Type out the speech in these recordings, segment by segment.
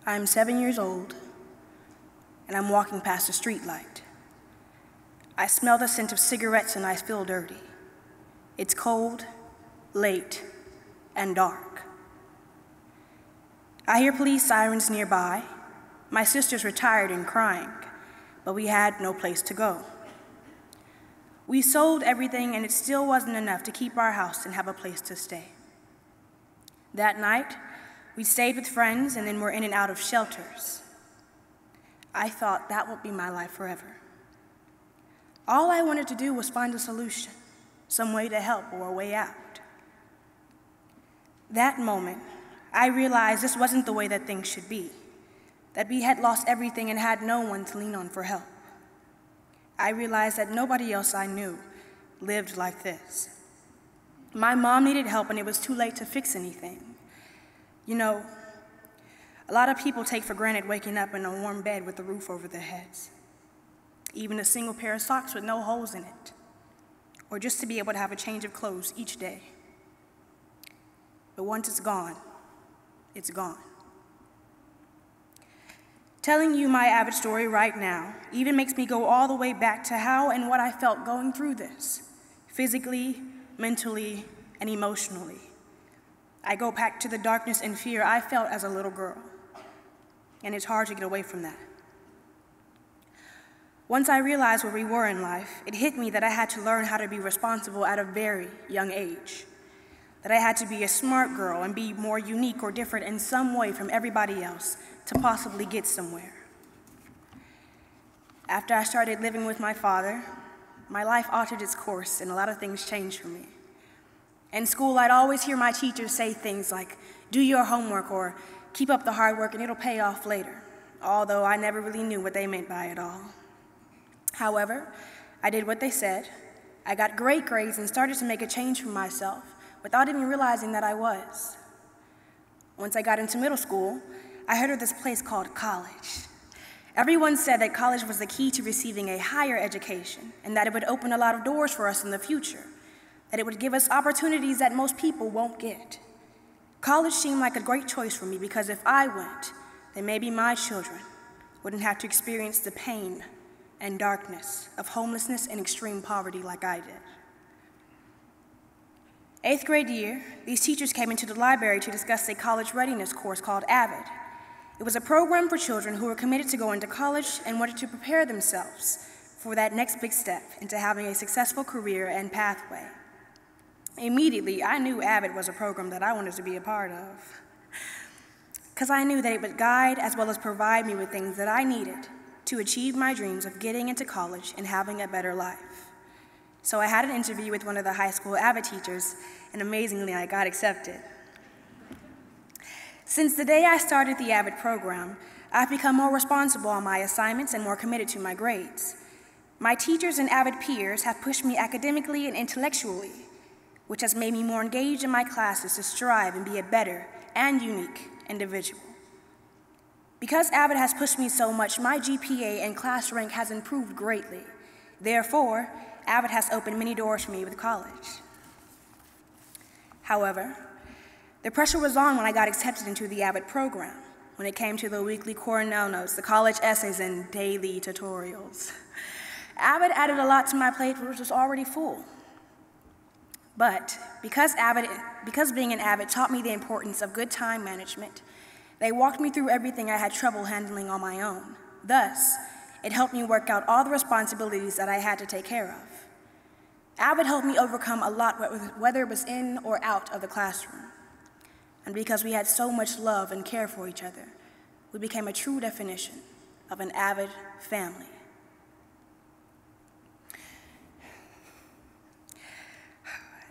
I'm 7 years old, and I'm walking past a streetlight. I smell the scent of cigarettes and I feel dirty. It's cold, late, and dark. I hear police sirens nearby. My sister's retired and crying, but we had no place to go. We sold everything and it still wasn't enough to keep our house and have a place to stay. That night, we stayed with friends and then were in and out of shelters. I thought that would be my life forever. All I wanted to do was find a solution, some way to help or a way out. That moment, I realized this wasn't the way that things should be, that we had lost everything and had no one to lean on for help. I realized that nobody else I knew lived like this. My mom needed help and it was too late to fix anything. You know, a lot of people take for granted waking up in a warm bed with a roof over their heads, even a single pair of socks with no holes in it, or just to be able to have a change of clothes each day. But once it's gone, it's gone. Telling you my Avid story right now even makes me go all the way back to how and what I felt going through this, physically, mentally, and emotionally. I go back to the darkness and fear I felt as a little girl, and it's hard to get away from that. Once I realized where we were in life, it hit me that I had to learn how to be responsible at a very young age, that I had to be a smart girl and be more unique or different in some way from everybody else to possibly get somewhere. After I started living with my father, my life altered its course and a lot of things changed for me. In school, I'd always hear my teachers say things like, do your homework or keep up the hard work and it'll pay off later, although I never really knew what they meant by it all. However, I did what they said. I got great grades and started to make a change for myself without even realizing that I was. Once I got into middle school, I heard of this place called college. Everyone said that college was the key to receiving a higher education and that it would open a lot of doors for us in the future, that it would give us opportunities that most people won't get. College seemed like a great choice for me because if I went, then maybe my children wouldn't have to experience the pain and darkness of homelessness and extreme poverty like I did. 8th grade year, these teachers came into the library to discuss a college readiness course called AVID. It was a program for children who were committed to going to college and wanted to prepare themselves for that next big step into having a successful career and pathway. Immediately, I knew AVID was a program that I wanted to be a part of, because I knew that it would guide as well as provide me with things that I needed to achieve my dreams of getting into college and having a better life. So I had an interview with one of the high school AVID teachers, and amazingly, I got accepted. Since the day I started the AVID program, I've become more responsible on my assignments and more committed to my grades. My teachers and AVID peers have pushed me academically and intellectually, which has made me more engaged in my classes to strive and be a better and unique individual. Because AVID has pushed me so much, my GPA and class rank has improved greatly. Therefore, AVID has opened many doors for me with college. However, the pressure was on when I got accepted into the AVID program, when it came to the weekly Cornell notes, the college essays, and daily tutorials. AVID added a lot to my plate, which was already full. But because being an AVID taught me the importance of good time management, they walked me through everything I had trouble handling on my own. Thus, it helped me work out all the responsibilities that I had to take care of. AVID helped me overcome a lot, whether it was in or out of the classroom. And because we had so much love and care for each other, we became a true definition of an AVID family.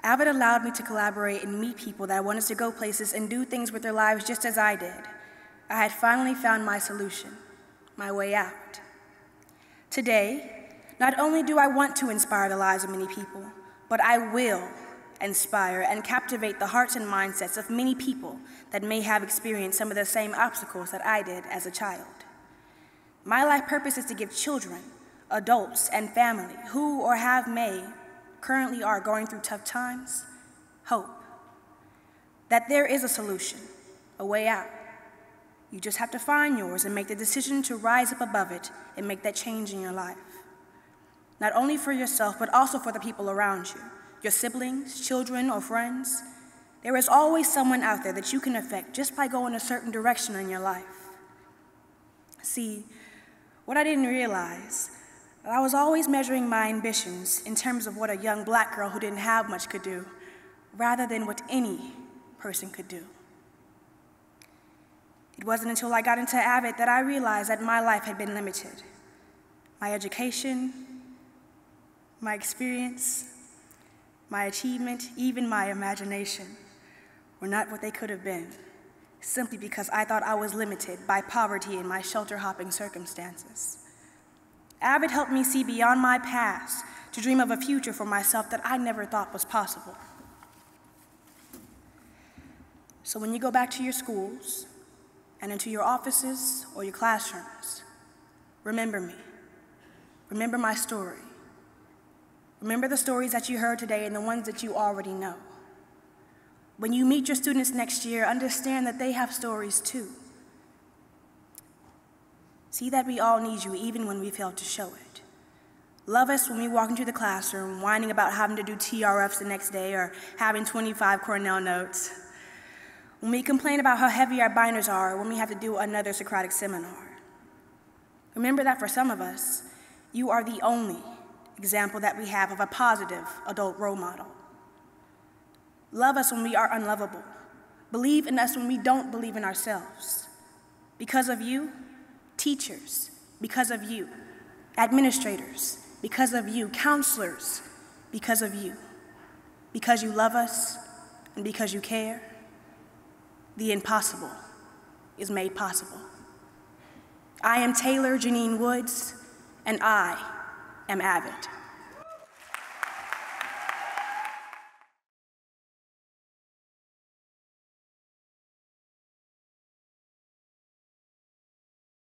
AVID allowed me to collaborate and meet people that wanted to go places and do things with their lives just as I did. I had finally found my solution, my way out. Today, not only do I want to inspire the lives of many people, but I will inspire and captivate the hearts and mindsets of many people that may have experienced some of the same obstacles that I did as a child. My life purpose is to give children, adults, and family who or currently are going through tough times, hope that there is a solution, a way out. You just have to find yours and make the decision to rise up above it and make that change in your life. Not only for yourself, but also for the people around you, your siblings, children, or friends. There is always someone out there that you can affect just by going a certain direction in your life. See, what I didn't realize, that I was always measuring my ambitions in terms of what a young black girl who didn't have much could do, rather than what any person could do. It wasn't until I got into Avid that I realized that my life had been limited. My education, my experience, my achievement, even my imagination were not what they could have been, simply because I thought I was limited by poverty and my shelter-hopping circumstances. Avid helped me see beyond my past to dream of a future for myself that I never thought was possible. So when you go back to your schools and into your offices or your classrooms, remember me. Remember my story. Remember the stories that you heard today and the ones that you already know. When you meet your students next year, understand that they have stories too. See that we all need you even when we fail to show it. Love us when we walk into the classroom, whining about having to do TRFs the next day or having 25 Cornell notes. When we complain about how heavy our binders are when we have to do another Socratic seminar. Remember that for some of us, you are the only example that we have of a positive adult role model. Love us when we are unlovable. Believe in us when we don't believe in ourselves. Because of you, teachers, because of you, administrators, because of you, counselors, because of you. Because you love us and because you care, the impossible is made possible. I am Taylor Janine Woods, and I am Avid.